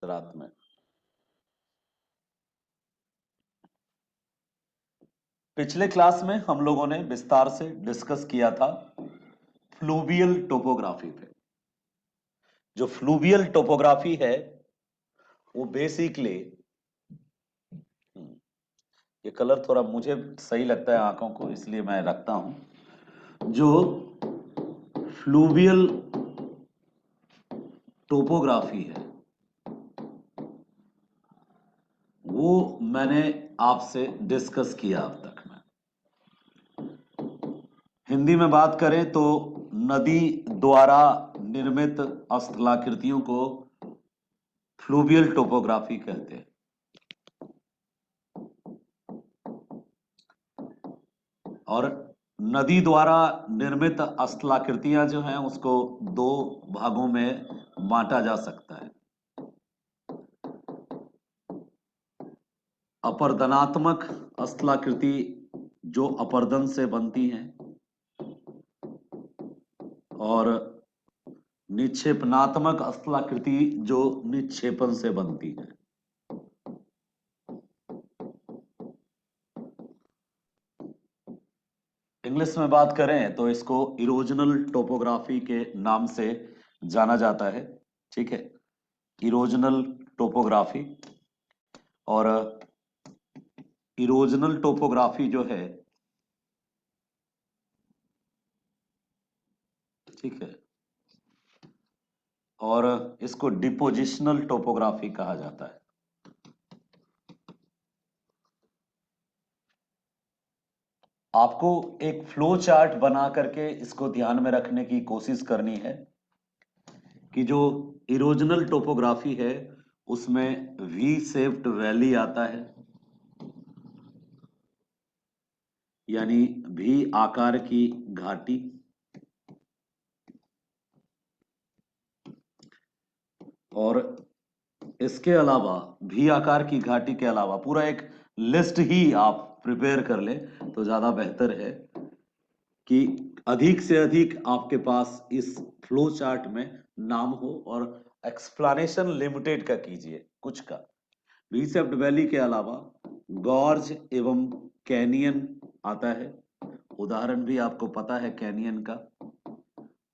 रात में। पिछले क्लास में हम लोगों ने विस्तार से डिस्कस किया था फ्लूवियल टोपोग्राफी पे। जो फ्लूवियल टोपोग्राफी है वो बेसिकली, ये कलर थोड़ा मुझे सही लगता है आंखों को, इसलिए मैं रखता हूं। जो फ्लूवियल टोपोग्राफी है वो मैंने आपसे डिस्कस किया अब तक में। हिंदी में बात करें तो नदी द्वारा निर्मित स्थलाकृतियों को फ्लूवियल टोपोग्राफी कहते हैं। और नदी द्वारा निर्मित स्थलाकृतियां जो हैं उसको दो भागों में बांटा जा सकता है। अपर्दनात्मक स्थलाकृति जो अपर्दन से बनती हैं, और निक्षेपणात्मक स्थलाकृति जो निक्षेपण से बनती है। इंग्लिश में बात करें तो इसको इरोजनल टोपोग्राफी के नाम से जाना जाता है। ठीक है, इरोजनल टोपोग्राफी। और इरोजनल टोपोग्राफी जो है, ठीक है, और इसको डिपोजिशनल टोपोग्राफी कहा जाता है। आपको एक फ्लो चार्ट बना करके इसको ध्यान में रखने की कोशिश करनी है कि जो इरोजनल टोपोग्राफी है उसमें वी शेप्ड वैली आता है, यानी भी आकार की घाटी। और इसके अलावा भी आकार की घाटी के अलावा पूरा एक लिस्ट ही आप प्रिपेयर कर लें तो ज्यादा बेहतर है कि अधिक से अधिक आपके पास इस फ्लो चार्ट में नाम हो। और एक्सप्लेनेशन लिमिटेड का कीजिए कुछ का। वी शेप्ड वैली के अलावा गॉर्ज एवं कैनियन आता है। उदाहरण भी आपको पता है कैनियन का,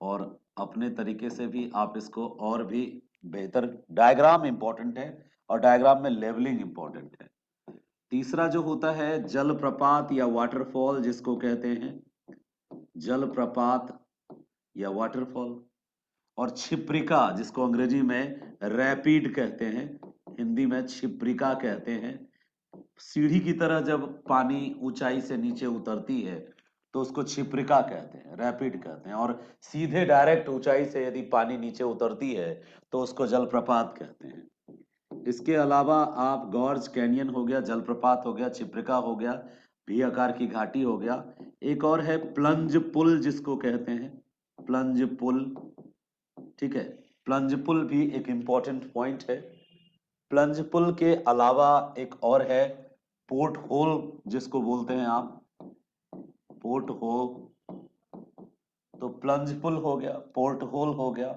और अपने तरीके से भी आप इसको और भी बेहतर, डायग्राम इंपॉर्टेंट है और डायग्राम में लेवलिंग इंपॉर्टेंट है। तीसरा जो होता है जलप्रपात या वाटरफॉल, जिसको कहते हैं जलप्रपात या वाटरफॉल। और क्षिप्रिका, जिसको अंग्रेजी में रैपिड कहते हैं, हिंदी में क्षिप्रिका कहते हैं। सीढ़ी की तरह जब पानी ऊंचाई से नीचे उतरती है तो उसको क्षिप्रिका कहते हैं, रैपिड कहते हैं। और सीधे डायरेक्ट ऊंचाई से यदि पानी नीचे उतरती है तो उसको जलप्रपात कहते हैं। इसके अलावा आप गॉर्ज कैनियन हो गया, जलप्रपात हो गया, क्षिप्रिका हो गया, भी आकार की घाटी हो गया। एक और है प्लंज पुल, जिसको कहते हैं प्लंज पुल। ठीक है, प्लंज पुल भी एक इंपॉर्टेंट पॉइंट है। प्लंज पुल के अलावा एक और है पोर्ट होल, जिसको बोलते हैं आप पोर्ट होल। तो प्लंज पुल हो गया, पोर्ट होल हो गया,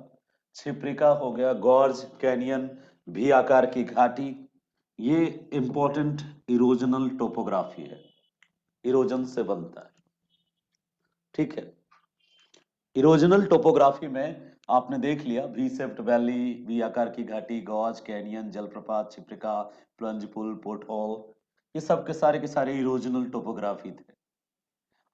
क्षिप्रिका हो गया, गॉर्ज कैनियन, भी आकार की घाटी। ये इंपॉर्टेंट इरोजनल टोपोग्राफी है, इरोजन से बनता है। ठीक है, इरोजनल टोपोग्राफी में आपने देख लिया वी शेप्ड वैली, वी आकार की घाटी, गॉर्ज कैनियन, जलप्रपात, क्षिप्रिका, प्लंज पुल, पोर्ट होल। ये सब के सारे इरोजनल टोपोग्राफी थे।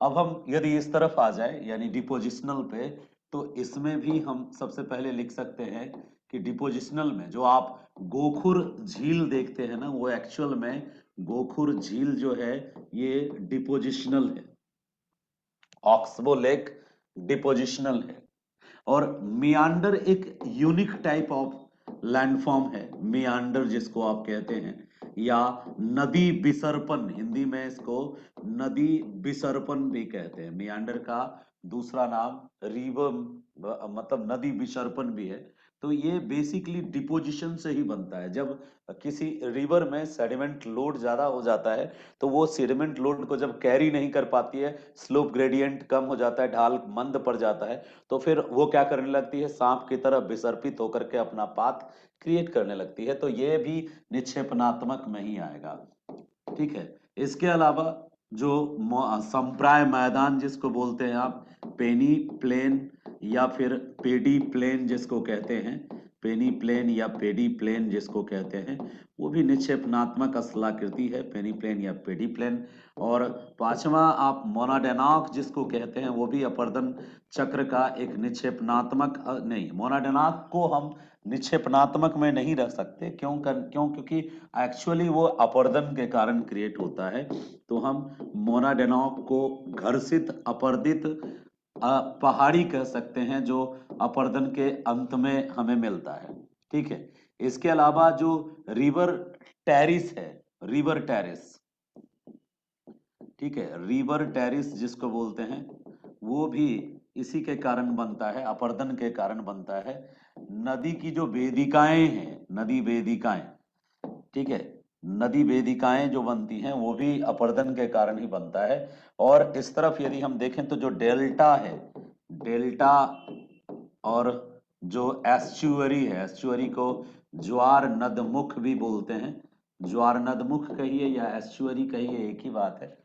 अब हम यदि इस तरफ आ जाए यानी डिपोजिशनल पे, तो इसमें भी हम सबसे पहले लिख सकते हैं कि डिपोजिशनल में जो आप गोखुर झील देखते हैं ना, वो एक्चुअल में गोखुर झील जो है ये डिपोजिशनल है। ऑक्सबो लेक डिपोजिशनल है। और मियांडर एक यूनिक टाइप ऑफ लैंडफॉर्म है, मियांडर जिसको आप कहते हैं, या नदी विसर्पण, हिंदी में इसको नदी विसर्पण भी कहते हैं। मियांडर का दूसरा नाम रिवर, मतलब नदी विसर्पण भी है। तो ये बेसिकली डिपोजिशन से ही बनता है। जब किसी रिवर में सेडिमेंट लोड ज्यादा हो जाता है तो वो सेडिमेंट लोड को जब कैरी नहीं कर पाती है, स्लोप ग्रेडियंट कम हो जाता है, ढाल मंद पड़ जाता है, तो फिर वो क्या करने लगती है, सांप की तरह विसर्पित होकर के अपना पाथ क्रिएट करने लगती है। तो ये भी निक्षेपणात्मक में ही आएगा। ठीक है। इसके अलावा जो संप्राय मैदान जिसको बोलते हैं आप, पेनी प्लेन या फिर पेडी प्लेन जिसको कहते हैं, पेनी प्लेन या पेडी प्लेन जिसको कहते हैं, वो भी निक्षेपणात्मक स्थलाकृति है, पेनी प्लेन या पेडी प्लेन। और पांचवा आप मोनाडेनाक जिसको कहते हैं, वो भी अपर्दन चक्र का एक निक्षेपणात्मक नहीं, मोनाडेनाक को हम निक्षेपणात्मक में नहीं रख सकते। क्योंकि एक्चुअली वो अपर्दन के कारण क्रिएट होता है। तो हम मोनाडेनाक को घर्षित अपर्दित पहाड़ी कह सकते हैं, जो अपर्दन के अंत में हमें मिलता है। ठीक है। इसके अलावा जो रिवर टेरिस है, रिवर टेरिस, ठीक है, रिवर टेरिस जिसको बोलते हैं, वो भी इसी के कारण बनता है, अपर्दन के कारण बनता है। नदी की जो वेदिकाएं हैं, नदी वेदिकाएं, ठीक है, नदी वेदिकाएं जो बनती हैं वो भी अपर्दन के कारण ही बनता है। और इस तरफ यदि हम देखें तो जो डेल्टा है, डेल्टा और जो एस्चुअरी है, एस्चुअरी को ज्वार नदमुख भी बोलते हैं, ज्वार नदमुख कहिए या एस्चुअरी कहिए, एक ही बात है।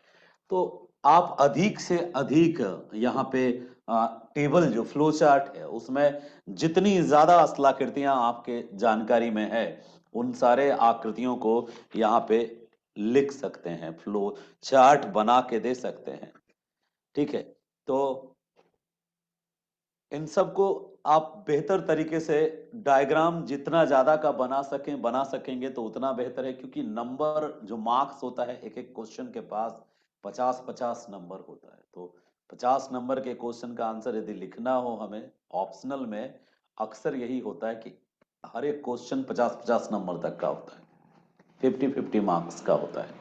तो आप अधिक से अधिक यहाँ पे टेबल जो फ्लो चार्ट है उसमें जितनी ज्यादा स्थलाकृतियां आपके जानकारी में है, उन सारे आकृतियों को यहाँ पे लिख सकते हैं, फ्लो चार्ट बना के दे सकते हैं। ठीक है। तो इन सबको आप बेहतर तरीके से डायग्राम जितना ज्यादा का बना सकेंगे तो उतना बेहतर है, क्योंकि नंबर जो मार्क्स होता है, एक एक क्वेश्चन के पास 50-50 नंबर होता है। तो 50 नंबर के क्वेश्चन का आंसर यदि लिखना हो हमें ऑप्शनल में, अक्सर यही होता है कि हर एक क्वेश्चन 50-50 नंबर तक का होता है, 50-50 मार्क्स का होता है।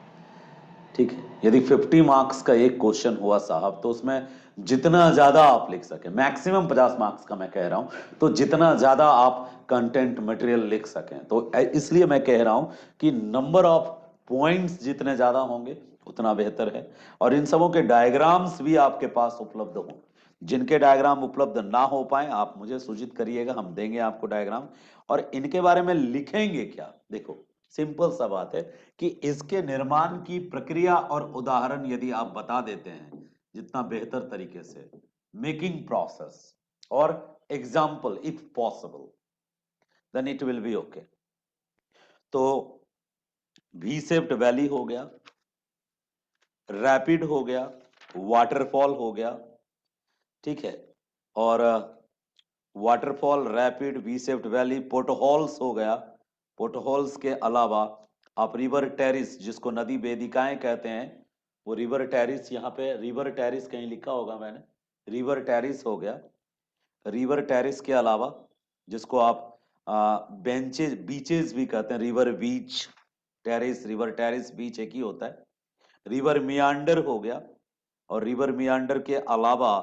ठीक है। यदि 50 मार्क्स का एक क्वेश्चन हुआ साहब, तो उसमें जितना ज्यादा आप लिख सके, मैक्सिमम 50 मार्क्स का मैं कह रहा हूं, तो जितना ज्यादा आप कंटेंट मटेरियल लिख सकें, तो इसलिए मैं कह रहा हूं कि नंबर ऑफ पॉइंट्स जितने ज्यादा होंगे उतना बेहतर है। और इन सबों के डायग्राम्स भी आपके पास उपलब्ध हों। जिनके डायग्राम उपलब्ध ना हो पाए, आप मुझे सूचित करिएगा, हम देंगे आपको डायग्राम। और इनके बारे में लिखेंगे क्या, देखो सिंपल सा बात है कि इसके निर्माण की प्रक्रिया और उदाहरण यदि आप बता देते हैं जितना बेहतर तरीके से, मेकिंग प्रोसेस और example if possible, then it will be okay. तो वी शेप्ड वैली हो गया, रैपिड हो गया, वाटरफॉल हो गया, ठीक है, और waterfall, rapid, V shaped valley, potholes हो गया। पोटहोल्स के अलावा आप रिवर टेरिस जिसको नदी वेदिकाएं कहते हैं, वो रिवर टेरिस, यहाँ पे रिवर टेरिस कहीं लिखा होगा मैंने, रिवर टेरिस हो गया। रिवर टेरिस के अलावा जिसको आप बेंचेस बीचेस भी कहते हैं, river beach, terrace, river terrace, beach एक ही होता है। रिवर मियांडर हो गया। और रिवर मियांडर के अलावा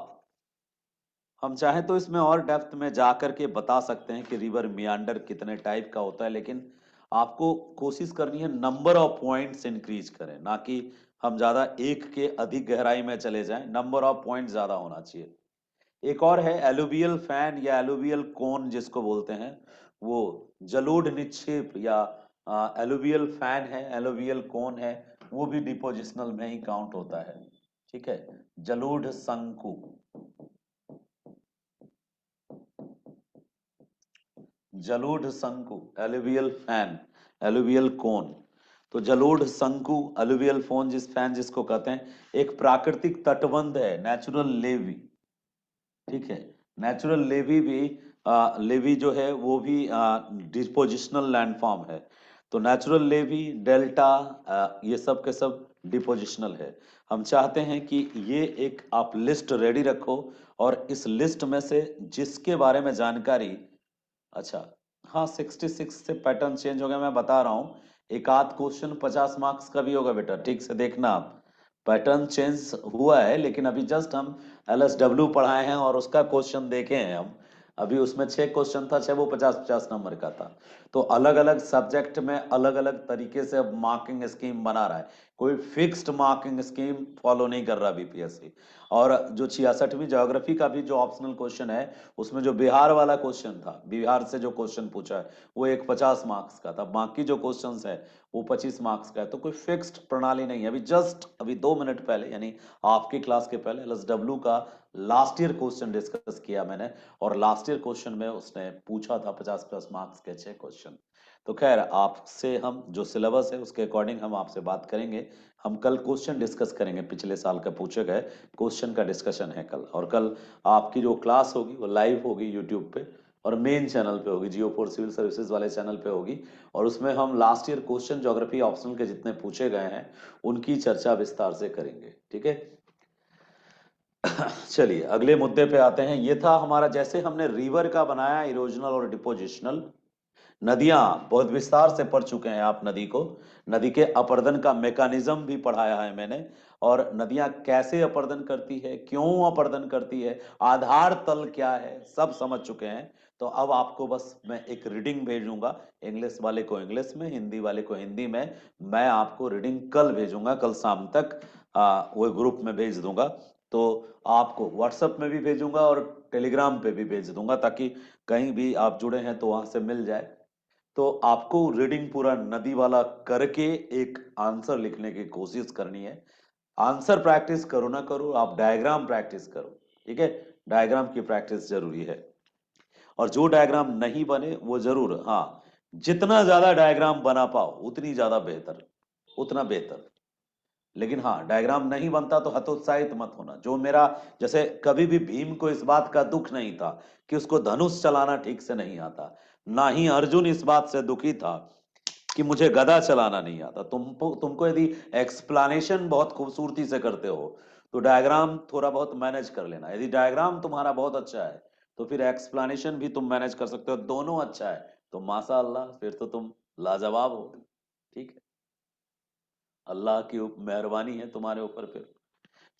हम चाहें तो इसमें और डेप्थ में जाकर के बता सकते हैं कि रिवर मियांडर कितने टाइप का होता है, लेकिन आपको कोशिश करनी है नंबर ऑफ पॉइंट्स इंक्रीज करें, ना कि हम ज्यादा एक के अधिक गहराई में चले जाएं, नंबर ऑफ पॉइंट ज्यादा होना चाहिए। एक और है एलुवियल फैन या एलुवियल कोन जिसको बोलते हैं, वो जलोढ़ निक्षेप या एलुवियल फैन है, एलुवियल कोन है, वो भी डिपोजिशनल में ही काउंट होता है। ठीक है। जलोढ़ शंकु, जलोढ़ शंकु, एलुवियल फैन, एलुवियल कोन। तो जलोढ़ शंकु, एलुवियल फोन जिस फैन जिसको कहते हैं, एक प्राकृतिक तटबंध है, नेचुरल लेवी। ठीक है। नेचुरल लेवी भी लेवी जो है वो भी डिपोजिशनल लैंडफॉर्म है। तो नेचुरल लेवी, डेल्टा, ये सब के सब डिपोजिशनल है। हम चाहते हैं कि ये एक आप लिस्ट रेडी रखो, और इस लिस्ट में से जिसके बारे में जानकारी, अच्छा हाँ, 66 से पैटर्न चेंज हो गया, मैं बता रहा हूँ। एक आध क्वेश्चन 50 मार्क्स का भी होगा बेटा, ठीक से देखना आप। पैटर्न चेंज हुआ है, लेकिन अभी जस्ट हम LSW पढ़ाए हैं और उसका क्वेश्चन देखे हैं हम। अभी उसमें 6 क्वेश्चन था, 6 वो 50-50 नंबर का था। तो अलग अलग सब्जेक्ट में अलग अलग तरीके से अब मार्किंग स्कीम बना रहा है, कोई फिक्स्ड मार्किंग स्कीम फॉलो नहीं कर रहा बीपीएससी। और जो 66वीं ज्योग्राफी का भी जो ऑप्शनल क्वेश्चन है, उसमें जो बिहार वाला क्वेश्चन था, बिहार से जो क्वेश्चन पूछा है वो एक 50 मार्क्स का था, बाकी जो क्वेश्चन है वो 25 मार्क्स का है। तो कोई फिक्स्ड प्रणाली नहीं है। अभी जस्ट अभी 2 मिनट पहले, यानी आपकी क्लास के पहले एलएसडब्ल्यू का लास्ट ईयर क्वेश्चन डिस्कस किया मैंने, और लास्ट ईयर क्वेश्चन में उसने पूछा था 50+ मार्क्स के 6 क्वेश्चन। तो खैर, आपसे हम जो सिलेबस है उसके अकॉर्डिंग हम आपसे बात करेंगे। हम कल क्वेश्चन डिस्कस करेंगे, पिछले साल का पूछे गए क्वेश्चन का डिस्कशन है कल। और कल आपकी जो क्लास होगी वो लाइव होगी यूट्यूब पे, और मेन चैनल पे होगी, जियो4 सिविल सर्विसेज वाले चैनल पे होगी। और उसमें हम last year question geography optional के जितने पूछे गए हैं उनकी चर्चा विस्तार से करेंगे, ठीक है। चलिए अगले मुद्दे पे आते हैं। ये था हमारा, जैसे हमने रिवर का बनाया इरोजनल और डिपोजिशनल। नदियां बहुत विस्तार से पढ़ चुके हैं आप नदी को, नदी के अपर्दन का मैकेनिज्म भी पढ़ाया है मैंने, और नदियां कैसे अपर्दन करती है, क्यों अपर्दन करती है, आधार तल क्या है, सब समझ चुके हैं। तो अब आपको बस मैं एक रीडिंग भेजूंगा, इंग्लिश वाले को इंग्लिश में, हिंदी वाले को हिंदी में। मैं आपको रीडिंग कल भेजूंगा, कल शाम तक वो ग्रुप में भेज दूंगा। तो आपको व्हाट्सएप में भी भेजूंगा और टेलीग्राम पे भी भेज दूंगा, ताकि कहीं भी आप जुड़े हैं तो वहां से मिल जाए। तो आपको रीडिंग पूरा नदी वाला करके एक आंसर लिखने की कोशिश करनी है। आंसर प्रैक्टिस करो ना करो, आप डायग्राम प्रैक्टिस करो, ठीक है। डायग्राम की प्रैक्टिस जरूरी है। और जो डायग्राम नहीं बने वो जरूर, हाँ, जितना ज्यादा डायग्राम बना पाओ उतनी ज्यादा बेहतर, उतना बेहतर। लेकिन हाँ, डायग्राम नहीं बनता तो हतोत्साहित मत होना। जो मेरा, जैसे कभी भी भीम को इस बात का दुख नहीं था कि उसको धनुष चलाना ठीक से नहीं आता, ना ही अर्जुन इस बात से दुखी था कि मुझे गदा चलाना नहीं आता। तुमको यदि एक्सप्लेनेशन बहुत खूबसूरती से करते हो तो डायग्राम थोड़ा बहुत मैनेज कर लेना। यदि डायग्राम तुम्हारा बहुत अच्छा है तो फिर एक्सप्लेनेशन भी तुम मैनेज कर सकते हो, दोनों अच्छा है तो माशाअल्लाह, फिर तो तुम लाजवाब हो, ठीक है। अल्लाह की मेहरबानी है तुम्हारे ऊपर फिर।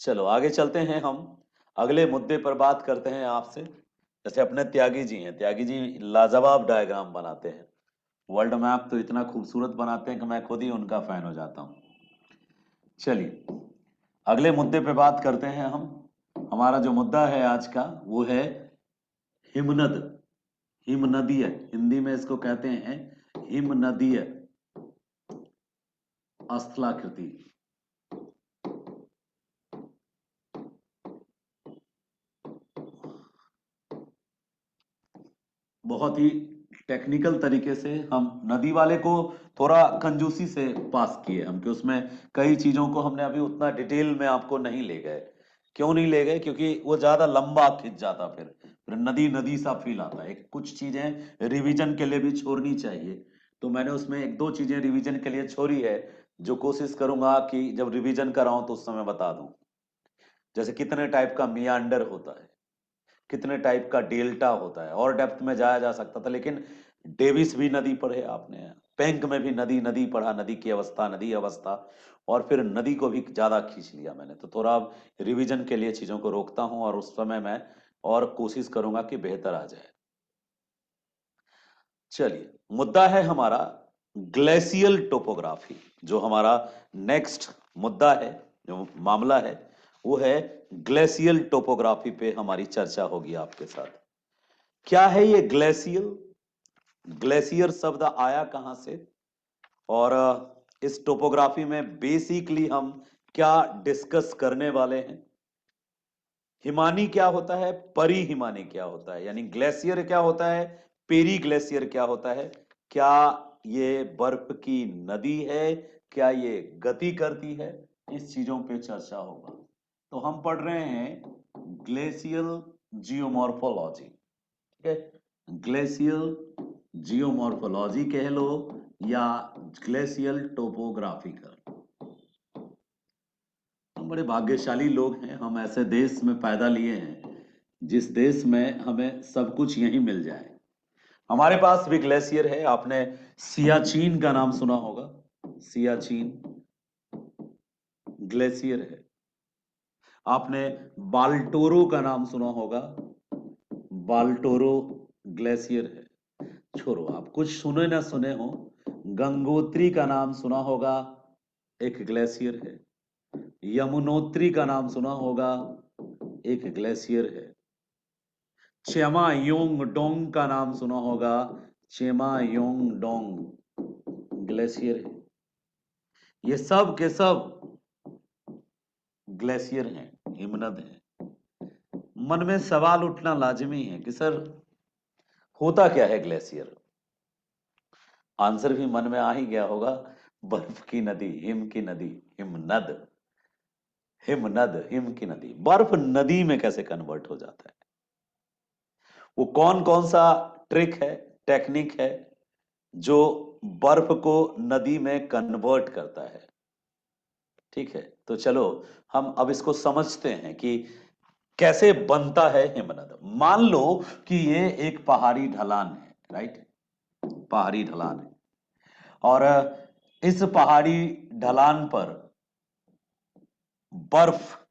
चलो आगे चलते हैं, हम अगले मुद्दे पर बात करते हैं आपसे। जैसे अपने त्यागी जी हैं, त्यागी जी लाजवाब डायग्राम बनाते हैं, वर्ल्ड मैप तो इतना खूबसूरत बनाते हैं कि मैं खुद ही उनका फैन हो जाता हूं। चलिए अगले मुद्दे पे बात करते हैं हम। हमारा जो मुद्दा है आज का वो है हिमनद, हिमनदीय, हिंदी में इसको कहते हैं हिमनदीय स्थलाकृति। बहुत ही टेक्निकल तरीके से हम नदी वाले को थोड़ा कंजूसी से पास किए हम, कि उसमें कई चीजों को हमने अभी उतना डिटेल में आपको नहीं ले गए। क्यों नहीं ले गए? क्योंकि वो ज्यादा लंबा खिंच जाता, फिर नदी नदी सा फील आता है। कुछ चीजें रिवीजन के लिए भी छोड़नी चाहिए, तो मैंने उसमें एक दो चीजें रिवीजन के लिए छोड़ी है, जो कोशिश करूंगा कि जब रिवीजन कराऊं तो उस समय बता दूं। जैसे कितने टाइप का मियांडर होता है, कितने टाइप का डेल्टा होता है, और डेप्थ में जाया जा सकता था, लेकिन डेविस भी नदी पढ़े आपने, पेंक में भी नदी नदी पढ़ा, नदी की अवस्था, नदी अवस्था, और फिर नदी को भी ज्यादा खींच लिया मैंने। तो थोड़ा अब रिवीजन के लिए चीजों को रोकता हूं, और उस समय मैं और कोशिश करूंगा कि बेहतर आ जाए। चलिए मुद्दा है हमारा ग्लेशियल टोपोग्राफी। जो हमारा नेक्स्ट मुद्दा है, जो मामला है, वो है ग्लेशियल टोपोग्राफी पे हमारी चर्चा होगी आपके साथ। क्या है ये ग्लेशियल? ग्लेशियर शब्द आया कहां से? और इस टोपोग्राफी में बेसिकली हम क्या डिस्कस करने वाले हैं? हिमानी क्या होता है, परी हिमानी क्या होता है, यानी ग्लेशियर क्या होता है, पेरी ग्लेशियर क्या होता है, क्या ये बर्फ की नदी है, क्या ये गति करती है, इस चीजों पे चर्चा होगा। तो हम पढ़ रहे हैं ग्लेशियल जियोमॉर्फोलॉजी, ठीक है। ग्लेशियल जियोमॉर्फोलॉजी कह लो या ग्लेशियल टोपोग्राफिकल। हम बड़े भाग्यशाली लोग हैं, हम ऐसे देश में पैदा लिए हैं जिस देश में हमें सब कुछ यहीं मिल जाए। हमारे पास भी ग्लेशियर है, आपने सियाचीन का नाम सुना होगा, सियाचीन ग्लेशियर है। आपने बाल्टोरो का नाम सुना होगा, बाल्टोरो ग्लेशियर है। छोड़ो, आप कुछ सुने ना सुने हो, गंगोत्री का नाम सुना होगा, एक ग्लेशियर है। यमुनोत्री का नाम सुना होगा, एक ग्लेशियर है। चेमा योंग डोंग का नाम सुना होगा, चेमा योंग डोंग ग्लेशियर है। ये सब के सब ग्लेशियर हैं, हिमनद हैं। मन में सवाल उठना लाजमी है कि सर होता क्या है ग्लेशियर। आंसर भी मन में आ ही गया होगा, बर्फ की नदी, हिम की नदी, हिमनद। हिमनद, हिम की नदी, बर्फ नदी में कैसे कन्वर्ट हो जाता है? वो कौन कौन सा ट्रिक है, टेक्निक है जो बर्फ को नदी में कन्वर्ट करता है? ठीक है, तो चलो हम अब इसको समझते हैं कि कैसे बनता है हिमनद। मान लो कि ये एक पहाड़ी ढलान है, राइट? पहाड़ी ढलान है, और इस पहाड़ी ढलान पर बर्फ,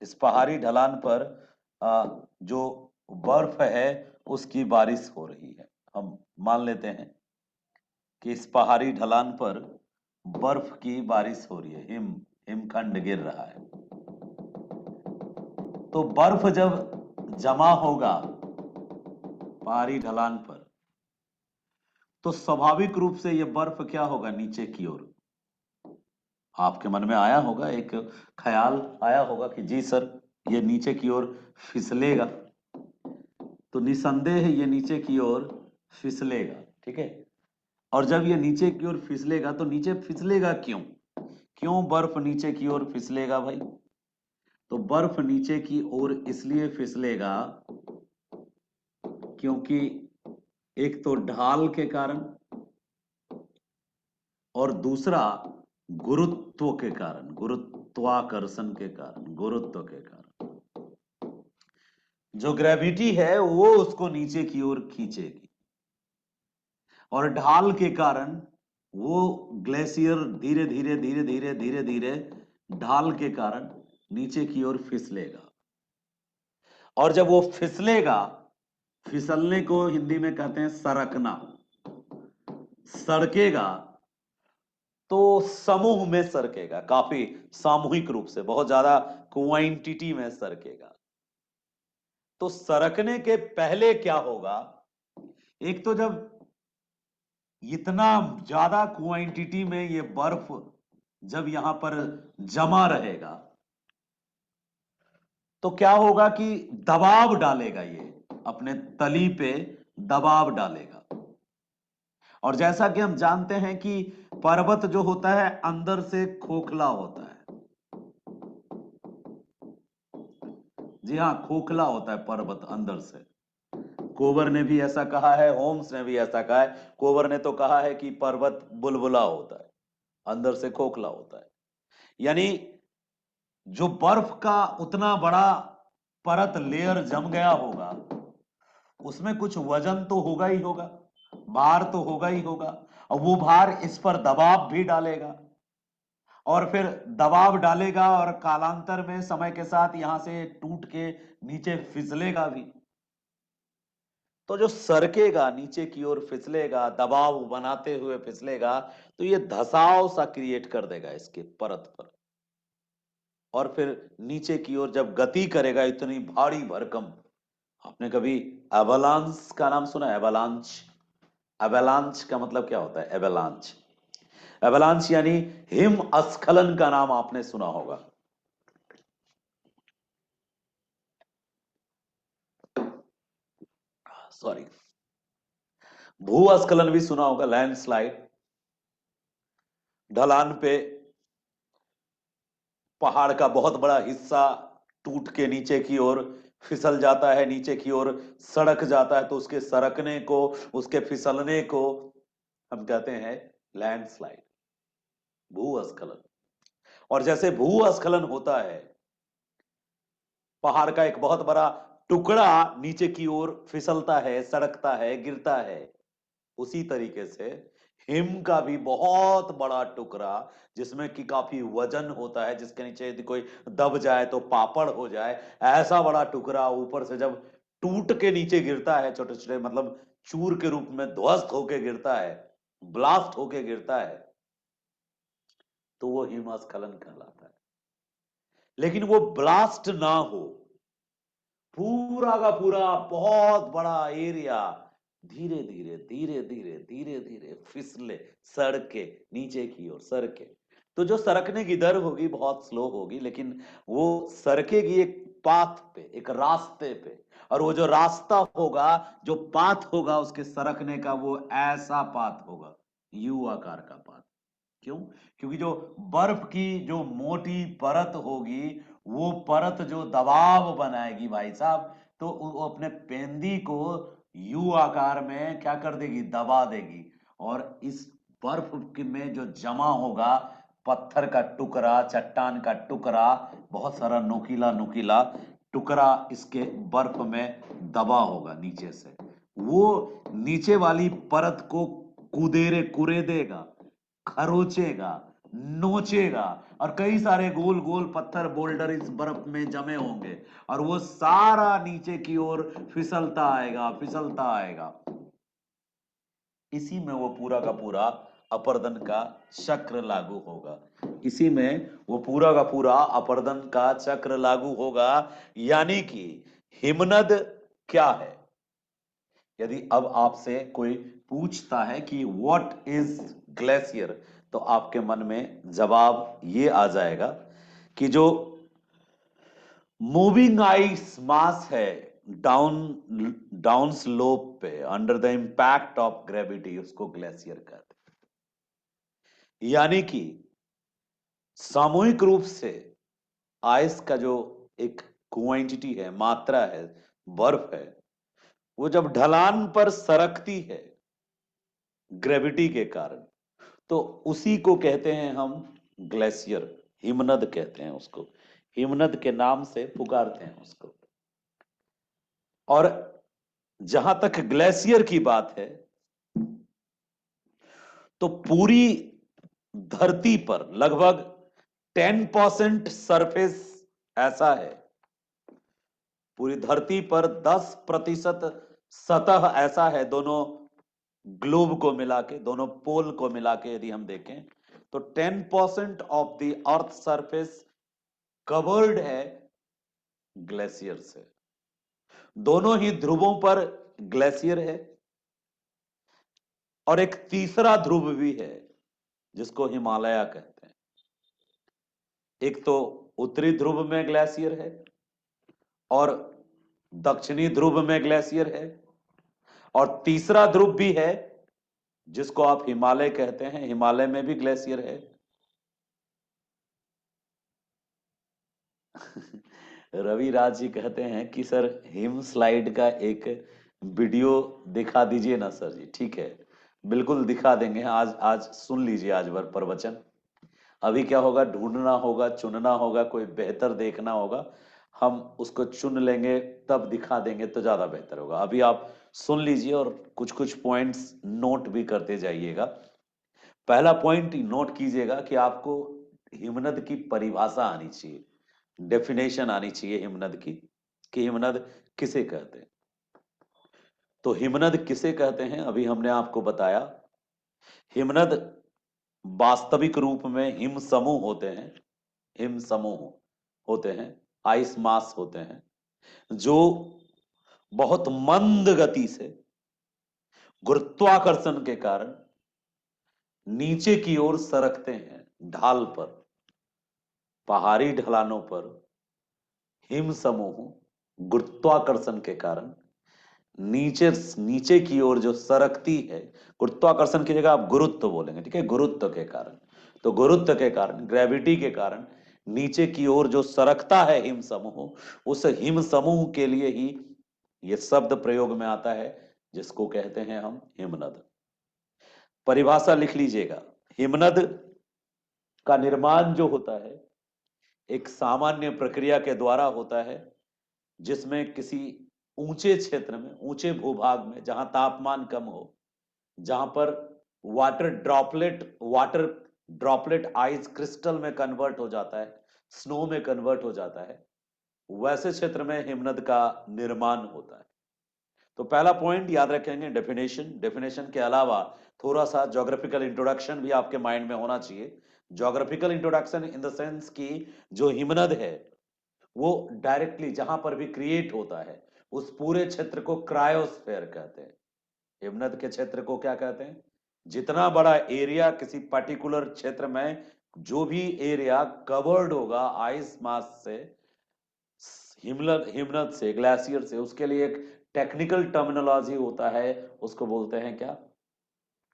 इस पहाड़ी ढलान पर जो बर्फ है उसकी बारिश हो रही है। हम मान लेते हैं कि इस पहाड़ी ढलान पर बर्फ की बारिश हो रही है, हिमखंड गिर रहा है। तो बर्फ जब जमा होगा पहाड़ी ढलान पर, तो स्वाभाविक रूप से यह बर्फ क्या होगा, नीचे की ओर। आपके मन में आया होगा, एक ख्याल आया होगा कि जी सर ये नीचे की ओर फिसलेगा। तो निसंदेह ये नीचे की ओर फिसलेगा, ठीक है। और जब ये नीचे की ओर फिसलेगा तो नीचे फिसलेगा क्यों? क्यों बर्फ नीचे की ओर फिसलेगा भाई? तो बर्फ नीचे की ओर इसलिए फिसलेगा क्योंकि एक तो ढाल के कारण, और दूसरा गुरुत्व के कारण, गुरुत्वाकर्षण के कारण, गुरुत्व के कारण। जो ग्रेविटी है वो उसको नीचे की ओर खींचेगी, और ढाल के कारण वो ग्लेशियर धीरे धीरे धीरे धीरे धीरे धीरे ढाल के कारण नीचे की ओर फिसलेगा। और जब वो फिसलेगा, फिसलने को हिंदी में कहते हैं सरकना, सड़केगा, तो समूह में सरकेगा, काफी सामूहिक रूप से, बहुत ज्यादा क्वांटिटी में सरकेगा। तो सरकने के पहले क्या होगा? एक तो जब इतना ज्यादा क्वांटिटी में ये बर्फ जब यहां पर जमा रहेगा, तो क्या होगा कि दबाव डालेगा, ये अपने तली पे दबाव डालेगा। और जैसा कि हम जानते हैं कि पर्वत जो होता है अंदर से खोखला होता है। जी हाँ, खोखला होता है पर्वत अंदर से। कोबर ने भी ऐसा कहा है, होम्स ने भी ऐसा कहा है। कोबर ने तो कहा है कि पर्वत बुलबुला होता है, अंदर से खोखला होता है। यानी जो बर्फ का उतना बड़ा परत, लेयर जम गया होगा, उसमें कुछ वजन तो होगा ही होगा, भार तो होगा ही होगा, और वो भार इस पर दबाव भी डालेगा, और फिर दबाव डालेगा और कालांतर में समय के साथ यहां से टूट के नीचे फिसलेगा भी। तो जो सरकेगा, नीचे की ओर फिसलेगा, दबाव बनाते हुए फिसलेगा, तो ये धसाव सा क्रिएट कर देगा इसके परत पर। और फिर नीचे की ओर जब गति करेगा इतनी भारी भरकम, आपने कभी एवलांच का नाम सुना है? एवलांच, एवलांच का मतलब क्या होता है? एवलांच, एवलांच यानी हिमस्खलन का नाम आपने सुना होगा। सॉरी, भूस्खलन भी सुना होगा, लैंडस्लाइड। ढलान पे पहाड़ का बहुत बड़ा हिस्सा टूट के नीचे की ओर फिसल जाता है, नीचे की ओर सड़क जाता है, तो उसके सरकने को, उसके फिसलने को हम कहते हैं लैंडस्लाइड, भूस्खलन। और जैसे भूस्खलन होता है, पहाड़ का एक बहुत बड़ा टुकड़ा नीचे की ओर फिसलता है, सड़कता है, गिरता है, उसी तरीके से हिम का भी बहुत बड़ा टुकड़ा, जिसमें कि काफी वजन होता है, जिसके नीचे यदि कोई दब जाए तो पापड़ हो जाए, ऐसा बड़ा टुकड़ा ऊपर से जब टूट के नीचे गिरता है, छोटे छोटे मतलब चूर के रूप में ध्वस्त होके गिरता है, ब्लास्ट होके गिरता है, तो वो हिमस्खलन कहलाता है। लेकिन वो ब्लास्ट ना हो, पूरा का पूरा बहुत बड़ा एरिया धीरे धीरे धीरे धीरे धीरे धीरे फिसले, सड़के नीचे की ओर सरके, तो जो सरकने की दर होगी बहुत स्लो होगी, लेकिन वो सरकेगी एक पाथ पे, एक रास्ते पे। और वो जो रास्ता होगा, जो पाथ होगा उसके सरकने का, वो ऐसा पाथ होगा, यू आकार का पाथ। क्यों? क्योंकि जो बर्फ की जो मोटी परत होगी, वो परत जो दबाव बनाएगी भाई साहब, तो वो अपने पेंदी को यू आकार में क्या कर देगी, दबा देगी। और इस बर्फ में जो जमा होगा, पत्थर का टुकड़ा, चट्टान का टुकड़ा, बहुत सारा नुकीला नुकीला टुकड़ा इसके बर्फ में दबा होगा नीचे से, वो नीचे वाली परत को कुदेरे कुरेदेगा, खरोचेगा, नोचेगा, और कई सारे गोल गोल पत्थर बोल्डर इस बर्फ में जमे होंगे, और वो सारा नीचे की ओर फिसलता आएगा, फिसलता आएगा। इसी में वो पूरा का पूरा अपर्दन का चक्र लागू होगा, इसी में वो पूरा का पूरा अपर्दन का चक्र लागू होगा। यानी कि हिमनद क्या है? यदि अब आपसे कोई पूछता है कि व्हाट इज ग्लेशियर, तो आपके मन में जवाब ये आ जाएगा कि जो मूविंग आइस मास है डाउन डाउन स्लोप पे under the impact of gravity, उसको ग्लेशियर कहते हैं। यानी कि सामूहिक रूप से आइस का जो एक क्वांटिटी है, मात्रा है, बर्फ है, वो जब ढलान पर सरकती है ग्रेविटी के कारण, तो उसी को कहते हैं हम ग्लेशियर, हिमनद कहते हैं उसको, हिमनद के नाम से पुकारते हैं उसको। और जहां तक ग्लेशियर की बात है, तो पूरी धरती पर लगभग 10% सरफेस ऐसा है, पूरी धरती पर 10% सतह ऐसा है, दोनों ग्लोब को मिला के, दोनों पोल को मिला के यदि हम देखें, तो 10% of the earth surface covered है ग्लेशियर से। दोनों ही ध्रुवों पर ग्लेशियर है, और एक तीसरा ध्रुव भी है जिसको हिमालय कहते हैं। एक तो उत्तरी ध्रुव में ग्लेशियर है, और दक्षिणी ध्रुव में ग्लेशियर है, और तीसरा ध्रुव भी है जिसको आप हिमालय कहते हैं, हिमालय में भी ग्लेशियर है। रवि राज जी कहते हैं कि सर हिम स्लाइड का एक वीडियो दिखा दीजिए ना सर जी। ठीक है, बिल्कुल दिखा देंगे। आज आज सुन लीजिए आज भर प्रवचन। अभी क्या होगा, ढूंढना होगा, चुनना होगा, कोई बेहतर देखना होगा, हम उसको चुन लेंगे, तब दिखा देंगे तो ज्यादा बेहतर होगा। अभी आप सुन लीजिए और कुछ कुछ पॉइंट्स नोट भी करते जाइएगा। पहला पॉइंट नोट कीजिएगा कि आपको हिमनद की परिभाषा आनी चाहिए, डेफिनेशन आनी चाहिए हिमनद की, कि हिमनद किसे कहते हैं। तो हिमनद किसे कहते हैं अभी हमने आपको बताया। हिमनद वास्तविक रूप में हिम समूह होते हैं, हिम समूह होते हैं, आइस मास होते हैं, जो बहुत मंद गति से गुरुत्वाकर्षण के कारण नीचे की ओर सरकते हैं। ढाल पर, पहाड़ी ढलानों पर हिम समूह गुरुत्वाकर्षण के कारण नीचे नीचे की ओर जो सरकती है, गुरुत्वाकर्षण की जगह आप गुरुत्व बोलेंगे, ठीक है, गुरुत्व के कारण। तो गुरुत्व के कारण, ग्रेविटी के कारण नीचे की ओर जो सरकता है हिम समूह, उस हिम समूह के लिए ही यह शब्द प्रयोग में आता है जिसको कहते हैं हम हिमनद। परिभाषा लिख लीजिएगा। हिमनद का निर्माण जो होता है एक सामान्य प्रक्रिया के द्वारा होता है, जिसमें किसी ऊंचे क्षेत्र में, ऊंचे भूभाग में, जहां तापमान कम हो, जहां पर वाटर ड्रॉपलेट आइस क्रिस्टल में कन्वर्ट हो जाता है, स्नो में कन्वर्ट हो जाता है, वैसे क्षेत्र में हिमनद का निर्माण होता है। तो पहला पॉइंट याद रखेंगे डेफिनेशन। डेफिनेशन के अलावा थोड़ा सा ज्योग्राफिकल इंट्रोडक्शन भी आपके माइंड में होना चाहिए। Geographical introduction in the sense कि जो हिमनद है वो डायरेक्टली जहां पर भी क्रिएट होता है उस पूरे क्षेत्र को क्रायोस्फेयर कहते हैं। हिमनद के क्षेत्र को क्या कहते हैं? जितना बड़ा एरिया किसी पर्टिकुलर क्षेत्र में, जो भी एरिया कवर्ड होगा आइस मास से, हिमनद हिमनद से, ग्लेशियर से, उसके लिए एक टेक्निकल टर्मिनोलॉजी होता है। उसको बोलते हैं क्या?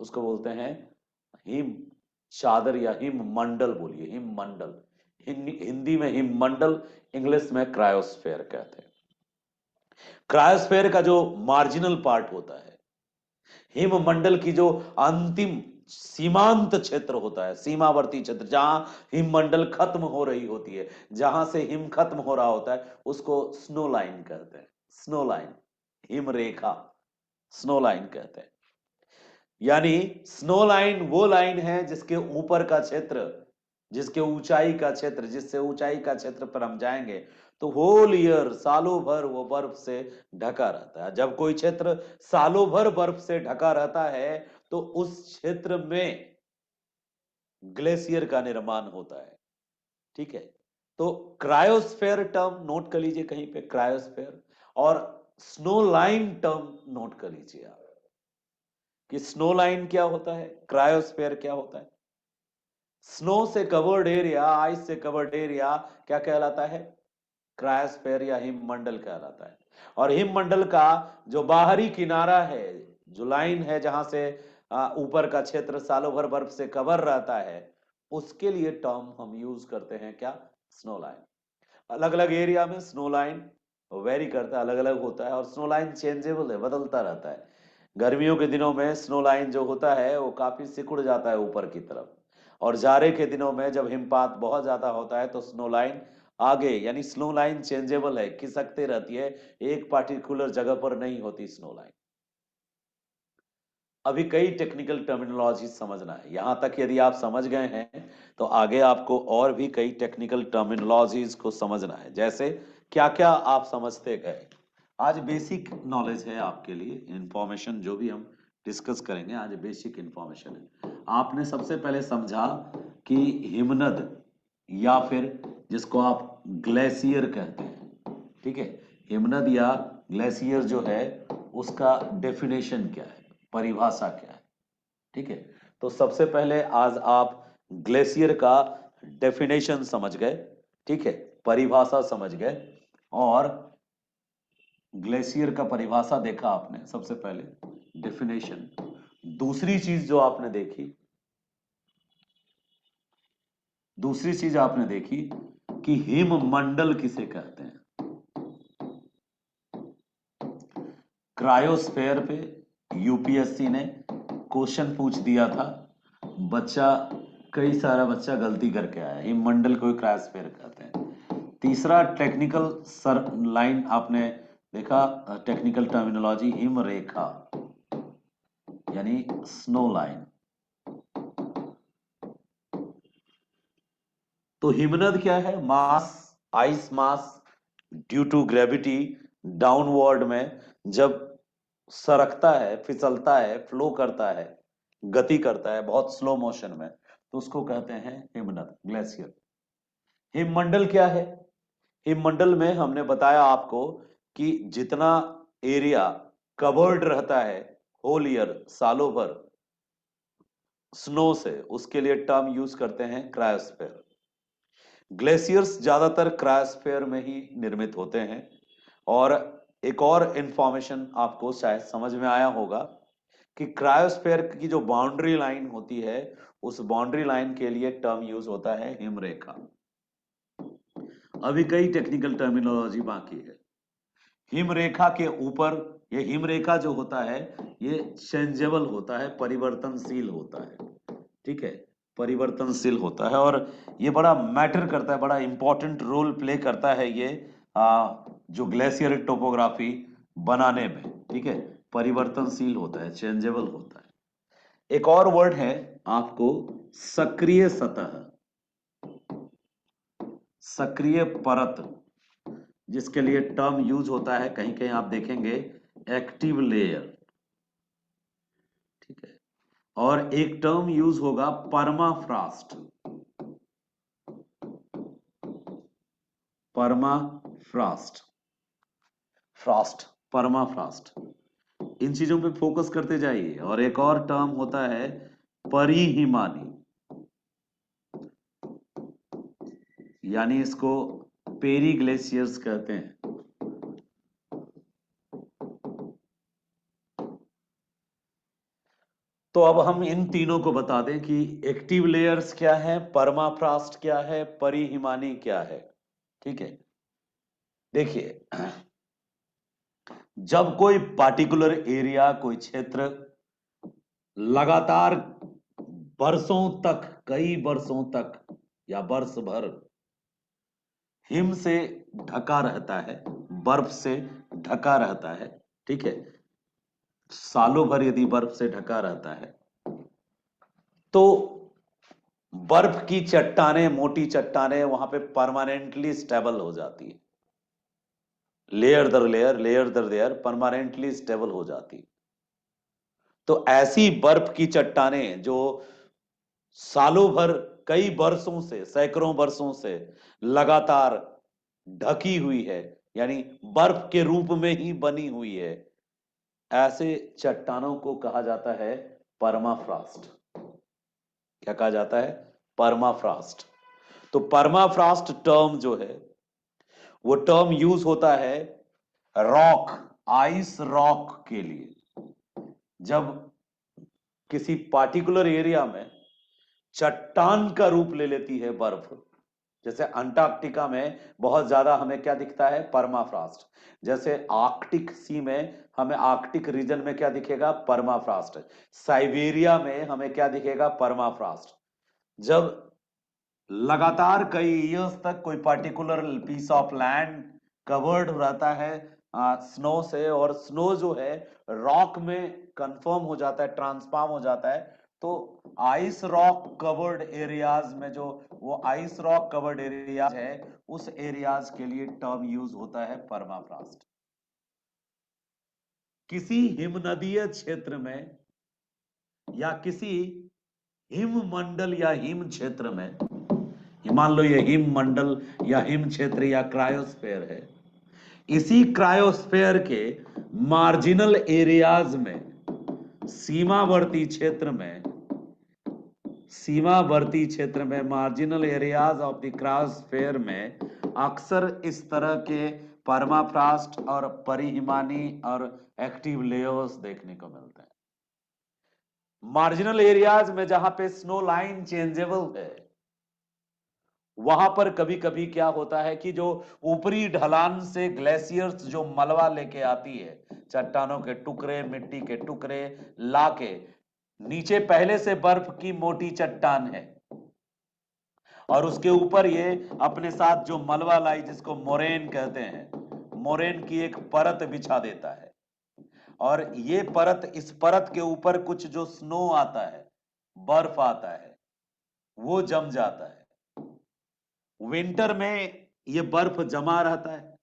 उसको बोलते हैं हिम चादर या हिम मंडल। बोलिए हिम मंडल। हिंदी में हिम मंडल, इंग्लिश में क्रायोस्फेयर कहते हैं। क्रायोस्फेयर का जो मार्जिनल पार्ट होता है, हिममंडल की जो अंतिम सीमांत क्षेत्र होता है, सीमावर्ती क्षेत्र, जहां हिममंडल खत्म हो रही होती है, जहां से हिम खत्म हो रहा होता है, उसको स्नो लाइन कहते हैं। स्नो लाइन, हिम रेखा, स्नो लाइन कहते हैं। यानी स्नो लाइन वो लाइन है जिसके ऊपर का क्षेत्र, जिसके ऊंचाई का क्षेत्र, जिससे ऊंचाई का क्षेत्र पर हम जाएंगे तो होल ईयर, सालों भर वो बर्फ से ढका रहता है। जब कोई क्षेत्र सालों भर बर्फ से ढका रहता है तो उस क्षेत्र में ग्लेशियर का निर्माण होता है। ठीक है, तो क्रायोस्फेयर टर्म नोट कर लीजिए कहीं पे, क्रायोस्फेयर, और स्नो लाइन टर्म नोट कर लीजिए आप कि स्नो लाइन क्या होता है, क्रायोस्फेयर क्या होता है। स्नो से कवर्ड एरिया, आइस से कवर्ड एरिया क्या कहलाता है? क्रायोस्फेयर या हिममंडल कहलाता है। और हिममंडल का जो बाहरी किनारा है, जो लाइन है जहां से ऊपर का क्षेत्र सालों भर बर्फ से कवर रहता है, उसके लिए टर्म हम यूज करते हैं क्या? Snow line. अलग अलग एरिया में स्नो लाइन वेरी करता है, अलग अलग होता है, और स्नो लाइन चेंजेबल है, बदलता रहता है। गर्मियों के दिनों में स्नो लाइन जो होता है वो काफी सिकुड़ जाता है ऊपर की तरफ, और जाड़े के दिनों में जब हिमपात बहुत ज्यादा होता है तो स्नो लाइन आगे, यानी स्नो लाइन चेंजेबल है, खिसकते रहती है, एक पार्टिकुलर जगह पर नहीं होती स्नो लाइन। अभी कई टेक्निकल टर्मिनोलॉजी समझना है, यहां तक यदि आप समझ गए हैं तो आगे आपको और भी कई टेक्निकल टर्मिनोलॉजीज को समझना है। जैसे क्या क्या आप समझते गए, आज बेसिक नॉलेज है आपके लिए, इंफॉर्मेशन जो भी हम डिस्कस करेंगे आज बेसिक इंफॉर्मेशन है। आपने सबसे पहले समझा कि हिमनद या फिर जिसको आप ग्लेशियर कहते हैं, ठीक है, हिमनद या ग्लेशियर जो है उसका डेफिनेशन क्या है, परिभाषा क्या है। ठीक है, तो सबसे पहले आज आप ग्लेशियर का डेफिनेशन समझ गए, ठीक है, परिभाषा समझ गए, और ग्लेशियर का परिभाषा देखा आपने सबसे पहले, डेफिनेशन। दूसरी चीज जो आपने देखी, दूसरी चीज आपने देखी कि हिममंडल किसे कहते हैं। क्रायोस्फेयर पे यूपीएससी ने क्वेश्चन पूछ दिया था, बच्चा, कई सारा बच्चा गलती करके आया, हिममंडल को क्रायोस्फेयर कहते हैं। तीसरा टेक्निकल सर लाइन आपने देखा, टेक्निकल टर्मिनोलॉजी हिम रेखा यानी स्नो लाइन। तो हिमनद क्या है? Mass, ice mass due to gravity downward में जब सरकता है, फिसलता है, फ्लो करता है, गति करता है बहुत स्लो मोशन में, तो उसको कहते हैं हिमनद, ग्लेशियर। हिममंडल क्या है? हिममंडल में हमने बताया आपको कि जितना एरिया कवर्ड रहता है होल ईयर, सालों भर स्नो से, उसके लिए टर्म यूज करते हैं क्रायोस्फेयर। ग्लेशियर्स ज्यादातर क्रायोस्फेयर में ही निर्मित होते हैं। और एक और इंफॉर्मेशन आपको शायद समझ में आया होगा कि क्रायोस्फेयर की जो बाउंड्री लाइन होती है, उस बाउंड्री लाइन के लिए टर्म यूज होता है हिमरेखा। अभी कई टेक्निकल टर्मिनोलॉजी बाकी है। हिमरेखा के ऊपर, ये हिमरेखा जो होता है ये चेंजेबल होता है, परिवर्तनशील होता है, ठीक है, परिवर्तनशील होता है, और ये बड़ा मैटर करता है, बड़ा इंपॉर्टेंट रोल प्ले करता है ये जो ग्लेशियर टोपोग्राफी बनाने में, ठीक है, परिवर्तनशील होता है, चेंजेबल होता है। एक और वर्ड है आपको, सक्रिय सतह, सक्रिय परत, जिसके लिए टर्म यूज होता है, कहीं कहीं आप देखेंगे एक्टिव लेयर, ठीक है। और एक टर्म यूज होगा परमाफ्रॉस्ट, परमाफ्रॉस्ट, फ्रॉस्ट, परमाफ्रॉस्ट। इन चीजों पे फोकस करते जाइए। और एक और टर्म होता है परिहिमानी, यानी इसको पेरी ग्लेशियर्स कहते हैं। तो अब हम इन तीनों को बता दें कि एक्टिव लेयर्स क्या है, परमाफ्रॉस्ट क्या है, परिहिमानी क्या है, ठीक है। देखिए, जब कोई पार्टिकुलर एरिया, कोई क्षेत्र लगातार बरसों तक, कई बरसों तक या वर्ष भर हिम से ढका रहता है, बर्फ से ढका रहता है, ठीक है, सालों भर यदि बर्फ से ढका रहता है, तो बर्फ की चट्टानें, मोटी चट्टानें वहां पे परमानेंटली स्टेबल हो जाती है, लेयर दर लेयर, लेयर दर लेयर परमानेंटली स्टेबल हो जाती है। तो ऐसी बर्फ की चट्टानें जो सालों भर, कई वर्षों से, सैकड़ों वर्षों से लगातार ढकी हुई है, यानी बर्फ के रूप में ही बनी हुई है, ऐसे चट्टानों को कहा जाता है परमाफ्रॉस्ट। क्या कहा जाता है? परमाफ्रॉस्ट। तो परमाफ्रॉस्ट टर्म जो है, वो टर्म यूज होता है रॉक, आइस रॉक के लिए। जब किसी पार्टिकुलर एरिया में चट्टान का रूप ले लेती है बर्फ, जैसे अंटार्कटिका में बहुत ज्यादा हमें क्या दिखता है? परमाफ्रॉस्ट। जैसे आर्कटिक सी में हमें, आर्कटिक रीजन में क्या दिखेगा? परमाफ्रॉस्ट। साइबेरिया में हमें क्या दिखेगा? परमाफ्रॉस्ट। जब लगातार कई ईयर्स तक कोई particular piece of land covered रहता है स्नो से, और स्नो जो है रॉक में कंफर्म हो जाता है, ट्रांसफॉर्म हो जाता है, तो आइस रॉक कवर्ड एरियाज में, जो वो आइस रॉक कवर्ड एरियाज है, उस एरियाज के लिए टर्म यूज होता है परमाफ्रॉस्ट। किसी हिमनदीय क्षेत्र में या किसी हिममंडल या हिम क्षेत्र में, मान लो ये हिम मंडल या हिम क्षेत्र या क्रायोस्फेयर है, इसी क्रायोस्फेयर के मार्जिनल एरियाज में, सीमावर्ती क्षेत्र में, सीमावर्ती क्षेत्र में, marginal areas of the cryosphere में अक्सर इस तरह के परमाफ्रॉस्ट और परिहिमानी और एक्टिव लेयर्स देखने को मिलते हैं। मार्जिनल एरियाज में जहां पे स्नो लाइन चेंजेबल है, वहां पर कभी कभी क्या होता है कि जो ऊपरी ढलान से ग्लेशियर्स जो मलबा लेके आती है, चट्टानों के टुकड़े, मिट्टी के टुकड़े लाके, नीचे पहले से बर्फ की मोटी चट्टान है और उसके ऊपर ये अपने साथ जो मलबा लाई, जिसको मोरेन कहते हैं, मोरेन की एक परत बिछा देता है, और ये परत, इस परत के ऊपर कुछ जो स्नो आता है, बर्फ आता है, वो जम जाता है। विंटर में ये बर्फ जमा रहता है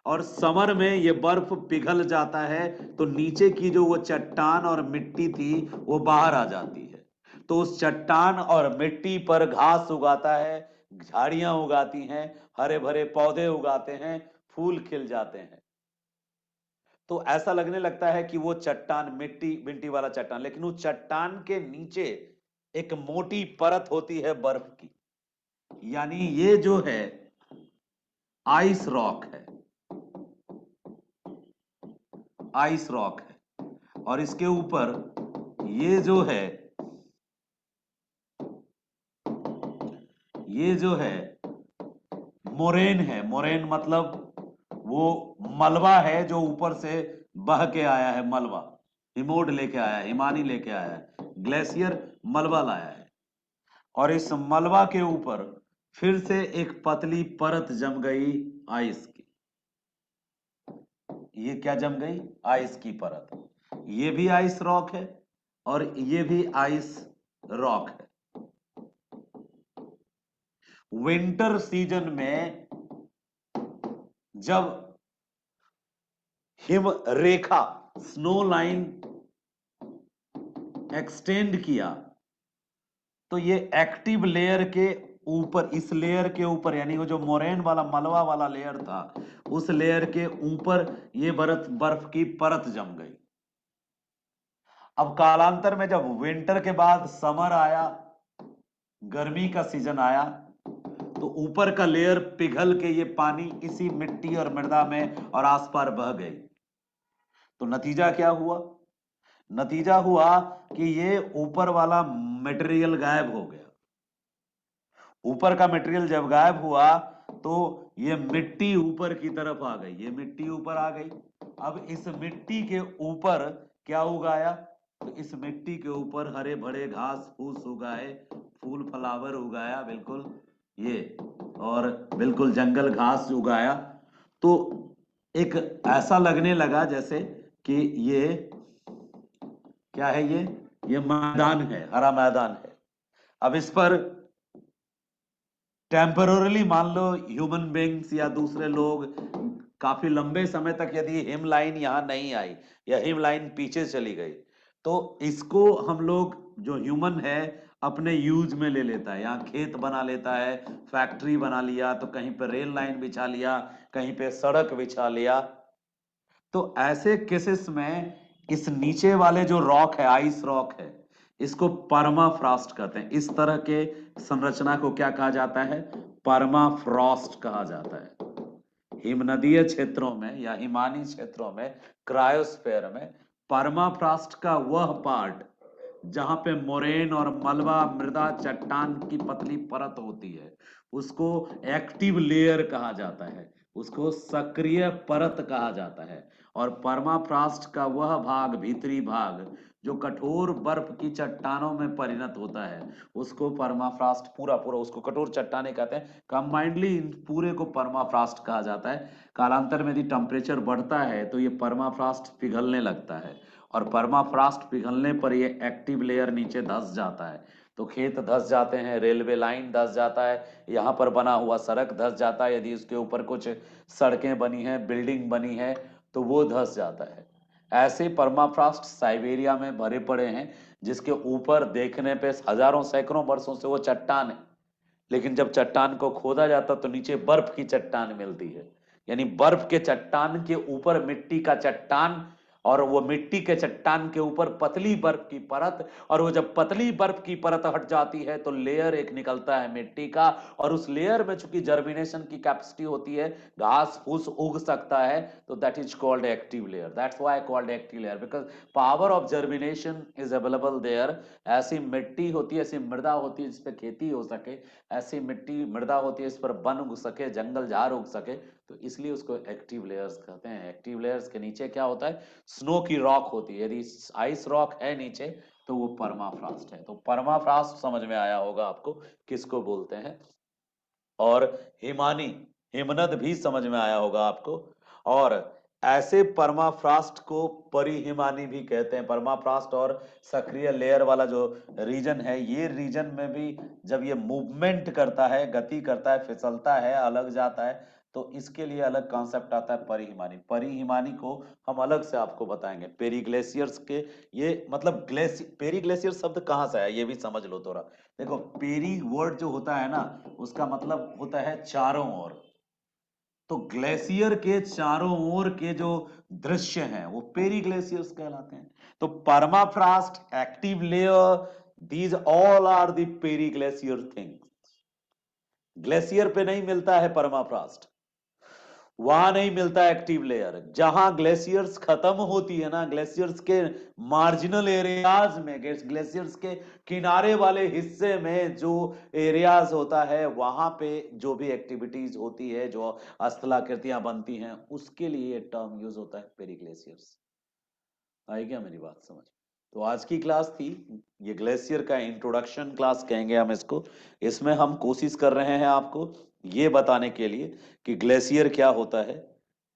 और समर में ये बर्फ पिघल जाता है, तो नीचे की जो वो चट्टान और मिट्टी थी वो बाहर आ जाती है। तो उस चट्टान और मिट्टी पर घास उगाता है, झाड़ियां उगाती हैं, हरे भरे पौधे उगाते हैं, फूल खिल जाते हैं। तो ऐसा लगने लगता है कि वो चट्टान, मिट्टी मिट्टी वाला चट्टान, लेकिन उस चट्टान के नीचे एक मोटी परत होती है बर्फ की, यानी ये जो है आइस रॉक है, आइस रॉक है। और इसके ऊपर ये जो है, ये जो है मोरेन है। मोरेन मतलब वो मलबा है जो ऊपर से बह के आया है, मलबा हिमोड लेके आया है, हिमानी लेके आया है, ग्लेशियर मलबा लाया है। और इस मलबा के ऊपर फिर से एक पतली परत जम गई आइस की। ये क्या जम गई? आइस की परत। ये भी आइस रॉक है और ये भी आइस रॉक है। विंटर सीजन में जब हिम रेखा, स्नो लाइन एक्सटेंड किया, तो ये एक्टिव लेयर के ऊपर, इस लेयर के ऊपर, यानी वो जो मोरेन वाला मलबा वाला लेयर था, उस लेयर के ऊपर ये बर्फ बर्फ की परत जम गई। अब कालांतर में जब विंटर के बाद समर आया, गर्मी का सीजन आया, तो ऊपर का लेयर पिघल के ये पानी इसी मिट्टी और मृदा में और आसपास बह गई। तो नतीजा क्या हुआ? नतीजा हुआ कि ये ऊपर वाला मटेरियल गायब हो गया। ऊपर का मटेरियल जब गायब हुआ तो ये मिट्टी ऊपर की तरफ आ गई, ये मिट्टी ऊपर आ गई। अब इस मिट्टी के ऊपर क्या उगाया? तो इस मिट्टी के ऊपर हरे भरे घास फूस उगाए, फूल फ्लावर उगाया, बिल्कुल ये, और बिल्कुल जंगल घास उगाया। तो एक ऐसा लगने लगा जैसे कि ये क्या है, ये मैदान है, हरा मैदान है। अब इस पर टेम्पररली मान लो ह्यूमन बींग्स या दूसरे लोग काफी लंबे समय तक यदि हिम लाइन यहां नहीं आई या हिम लाइन पीछे चली गई, तो इसको हम लोग जो ह्यूमन है अपने यूज में ले लेता है। यहाँ खेत बना लेता है, फैक्ट्री बना लिया, तो कहीं पे रेल लाइन बिछा लिया, कहीं पे सड़क बिछा लिया। तो ऐसे केसेस में इस नीचे वाले जो रॉक है, आइस रॉक है, इसको परमाफ्रॉस्ट कहते हैं। इस तरह के संरचना को क्या कहा जाता है? परमाफ्रॉस्ट कहा जाता है। हिमनदीय क्षेत्रों में या हिमानी क्षेत्रों में, क्रायोस्फेयर में, परमाफ्रॉस्ट का वह पार्ट जहां पे मोरेन और मलबा मृदा चट्टान की पतली परत होती है, उसको एक्टिव लेयर कहा जाता है, उसको सक्रिय परत कहा जाता है। और परमाफ्रॉस्ट का वह भाग, भीतरी भाग, जो कठोर बर्फ की चट्टानों में परिणत होता है, उसको परमाफ्रॉस्ट, पूरा पूरा उसको कठोर चट्टानें कहते हैं। कंबाइंडली इन पूरे को परमाफ्रॉस्ट कहा जाता है। कालांतर में यदि टेम्परेचर बढ़ता है तो ये परमाफ्रॉस्ट पिघलने लगता है, और परमाफ्रॉस्ट पिघलने पर ये एक्टिव लेयर नीचे धंस जाता है। तो खेत धंस जाते हैं, रेलवे लाइन धंस जाता है, यहाँ पर बना हुआ सड़क धंस जाता है, यदि उसके ऊपर कुछ सड़कें बनी हैं, बिल्डिंग बनी है, तो वो धंस जाता है। ऐसे परमाफ्रॉस्ट साइबेरिया में भरे पड़े हैं, जिसके ऊपर देखने पे हजारों सैकड़ों वर्षों से वो चट्टान है, लेकिन जब चट्टान को खोदा जाता तो नीचे बर्फ की चट्टान मिलती है। यानी बर्फ के चट्टान के ऊपर मिट्टी का चट्टान, और वो मिट्टी के चट्टान के ऊपर पतली बर्फ की परत, और वो जब पतली बर्फ की परत हट जाती है तो लेयर एक निकलता है मिट्टी का, और उस लेयर में चूंकि जर्मिनेशन की कैपेसिटी होती है, घास फूस उग सकता है, तो that is called active layer. That's why called active layer, because power of germination is available there. ऐसी मिट्टी होती है, ऐसी मृदा होती है जिसपे खेती हो सके, ऐसी मिट्टी मृदा होती है इस पर वन उग सके, जंगल झाड़ उग सके, तो इसलिए उसको एक्टिव लेयर्स कहते हैं। एक्टिव लेयर्स के नीचे क्या होता है? स्नो की रॉक होती है। यदि आइस रॉक है नीचे तो वो परमाफ्रॉस्ट है। तो परमाफ्रॉस्ट समझ में आया होगा आपको किसको बोलते हैं। और हिमानी, हिमनद भी समझ में आया होगा आपको। और ऐसे परमाफ्रॉस्ट को परिहिमानी भी कहते हैं। परमाफ्रॉस्ट और सक्रिय लेयर वाला जो रीजन है, ये रीजन में भी जब ये मूवमेंट करता है, गति करता है, फिसलता है, अलग जाता है, तो इसके लिए अलग कॉन्सेप्ट आता है परिहिमानी। परिहिमानी को हम अलग से आपको बताएंगे। पेरीग्लेशियर्स के, ये मतलब पेरीग्लेशियर शब्द कहाँ से आया ये भी समझ लो थोड़ा। देखो, पेरी वर्ड जो होता है ना, उसका मतलब होता है चारों ओर। तो ग्लेशियर के चारों ओर के जो दृश्य हैं वो पेरी ग्लेशियर्स कहलाते हैं। तो permafrost, active layer, these all are the peri glacier things. Glacier पे नहीं मिलता है परमाफ्रॉस्ट, वहां नहीं मिलता एक्टिव लेयर। जहां ग्लेशियर्स खत्म होती है ना, ग्लेशियर्स के मार्जिनल एरियाज में, ग्लेशियर्स के किनारे वाले हिस्से में जो एरियाज होता है, वहां पे जो भी एक्टिविटीज होती है, जो स्थलाकृतियां बनती हैं, उसके लिए टर्म यूज होता है पेरी ग्लेशियर्स। आई क्या मेरी बात समझ? तो आज की क्लास थी, ये ग्लेशियर का इंट्रोडक्शन क्लास कहेंगे हम इसको। इसमें हम कोशिश कर रहे हैं आपको ये बताने के लिए कि ग्लेशियर क्या होता है,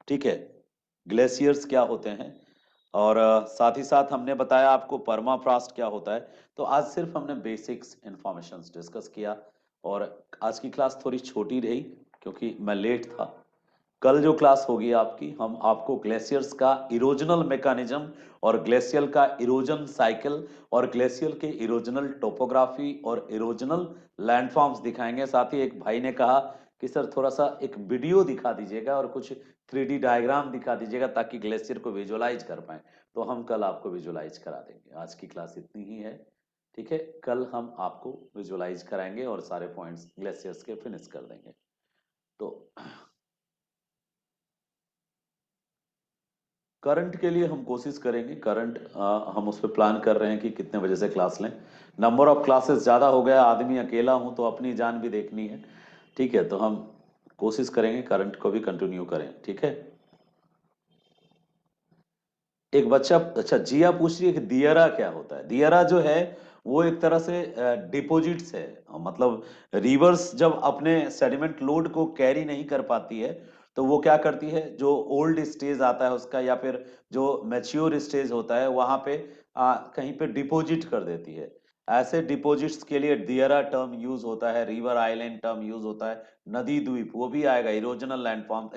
ठीक है, ग्लेशियर्स क्या होते हैं, और साथ ही साथ हमने बताया आपको परमाफ्रॉस्ट क्या होता है। तो आज सिर्फ हमने बेसिक्स इंफॉर्मेशन डिस्कस किया, और आज की क्लास थोड़ी छोटी रही क्योंकि मैं लेट था। कल जो क्लास होगी आपकी, हम आपको ग्लेशियर्स का इरोजनल मैकेनिज्म और ग्लेशियल का इरोजन साइकिल और ग्लेशियल के इरोजनल टोपोग्राफी और इरोजनल लैंडफॉर्म्स दिखाएंगे। साथ ही एक भाई ने कहा कि सर थोड़ा सा एक वीडियो दिखा दीजिएगा और कुछ 3D डायग्राम दिखा दीजिएगा ताकि ग्लेशियर को विजुअलाइज कर पाए। तो हम कल आपको विजुअलाइज करा देंगे। आज की क्लास इतनी ही है, ठीक है। कल हम आपको विजुअलाइज कराएंगे और सारे पॉइंट्स ग्लेशियर्स के फिनिश कर देंगे। तो करंट के लिए हम कोशिश करेंगे, करंट हम उस पर प्लान कर रहे हैं कि कितने बजे से क्लास लें। नंबर ऑफ क्लासेस ज़्यादा हो गया, आदमी अकेला हूं तो अपनी जान भी देखनी है, ठीक है। तो हम कोशिश करेंगे करंट को भी कंटिन्यू करें, ठीक है। एक बच्चा, अच्छा जिया पूछ रही है कि दियरा क्या होता है। दियरा जो है वो एक तरह से डिपॉजिट्स है, मतलब रिवर्स जब अपने सेडिमेंट लोड को कैरी नहीं कर पाती है तो वो क्या करती है, जो ओल्ड स्टेज आता है उसका या फिर जो मैच्योर स्टेज होता है वहां पे कहीं पे डिपॉजिट कर देती है। ऐसे डिपॉजिट्स के लिए दियरा टर्म यूज होता है, रिवर आइलैंड टर्म यूज होता है, नदी द्वीप वो भी आएगा, इरोजनल लैंडफॉर्म,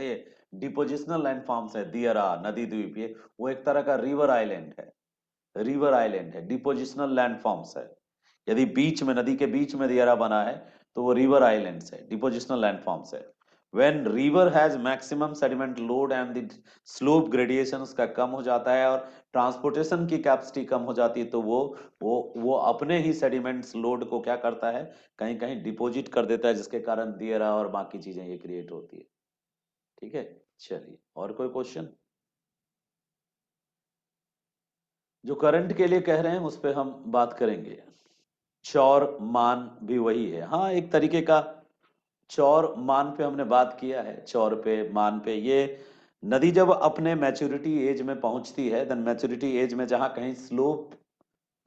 डिपोजिशनल लैंडफॉर्म्स है दियरा, नदी द्वीप, ये वो एक तरह का रिवर आइलैंड है, रिवर आइलैंड है, डिपोजिशनल लैंडफॉर्म्स है। यदि बीच में, नदी के बीच में दियरा बना है तो वो रिवर आइलैंड्स है, डिपोजिशनल लैंडफॉर्म्स है। when river has maximum sediment load and the slope gradation उसका कम हो जाता है और ट्रांसपोर्टेशन की कैपेसिटी कम हो जाती है तो वो अपने ही सेडिमेंट्स लोड को क्या करता है, कहीं कहीं डिपॉजिट कर देता है, जिसके कारण दियरा और बाकी चीजें ये क्रिएट होती है, ठीक है। चलिए, और कोई क्वेश्चन? जो करंट के लिए कह रहे हैं उस पे हम बात करेंगे। चौर मान भी वही है, हाँ एक तरीके का। चौर मान पे हमने बात किया है, चौर पे मान पे, ये नदी जब अपने मैच्योरिटी एज में पहुंचती है, देन मैच्योरिटी एज में जहां कहीं स्लोप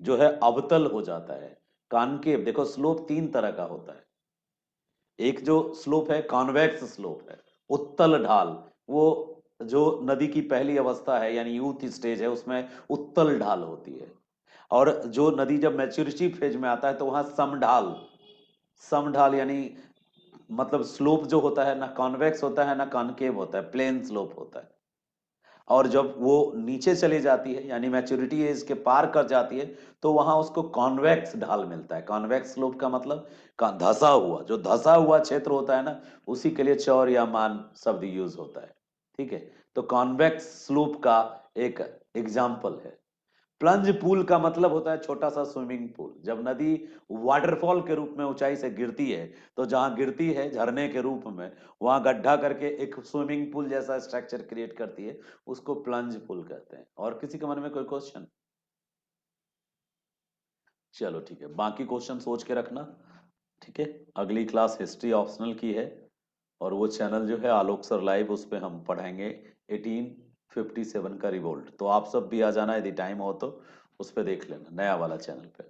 जो है अवतल हो जाता है, कॉनकेव, देखो स्लोप तीन तरह का होता है। एक जो स्लोप है कॉन्वेक्स स्लोप है, उत्तल ढाल, वो जो नदी की पहली अवस्था है यानी यूथ स्टेज है उसमें उत्तल ढाल होती है। और जो नदी जब मैच्योरिटी फेज में आता है तो वहां समढाल, समढाल यानी मतलब स्लोप जो होता है ना कॉन्वेक्स होता है ना कॉनकेव होता है, प्लेन स्लोप होता है। और जब वो नीचे चली जाती है यानी मैच्योरिटी एज के पार कर जाती है तो वहां उसको कॉन्वेक्स ढाल मिलता है। कॉन्वेक्स स्लोप का मतलब धसा हुआ, जो धसा हुआ क्षेत्र होता है ना, उसी के लिए चौर या मान शब्द यूज होता है, ठीक है। तो कॉन्वेक्स स्लोप का एक एग्जाम्पल है। प्लंज पूल का मतलब होता है छोटा सा स्विमिंग पूल। जब नदी वाटरफॉल के रूप में ऊंचाई से गिरती है तो जहां गिरती है झरने के रूप में, वहां गड्ढा करके एक स्विमिंग पूल जैसा स्ट्रक्चर क्रिएट करती है, उसको प्लंज पूल कहते हैं। और किसी के मन में कोई क्वेश्चन? चलो ठीक है, बाकी क्वेश्चन सोच के रखना, ठीक है। अगली क्लास हिस्ट्री ऑप्शनल की है और वो चैनल जो है आलोक सर लाइव, उस पे हम पढ़ाएंगे 1857 का रिवोल्ट। तो आप सब भी आ जाना यदि टाइम हो तो, उस पे देख लेना नया वाला चैनल पे।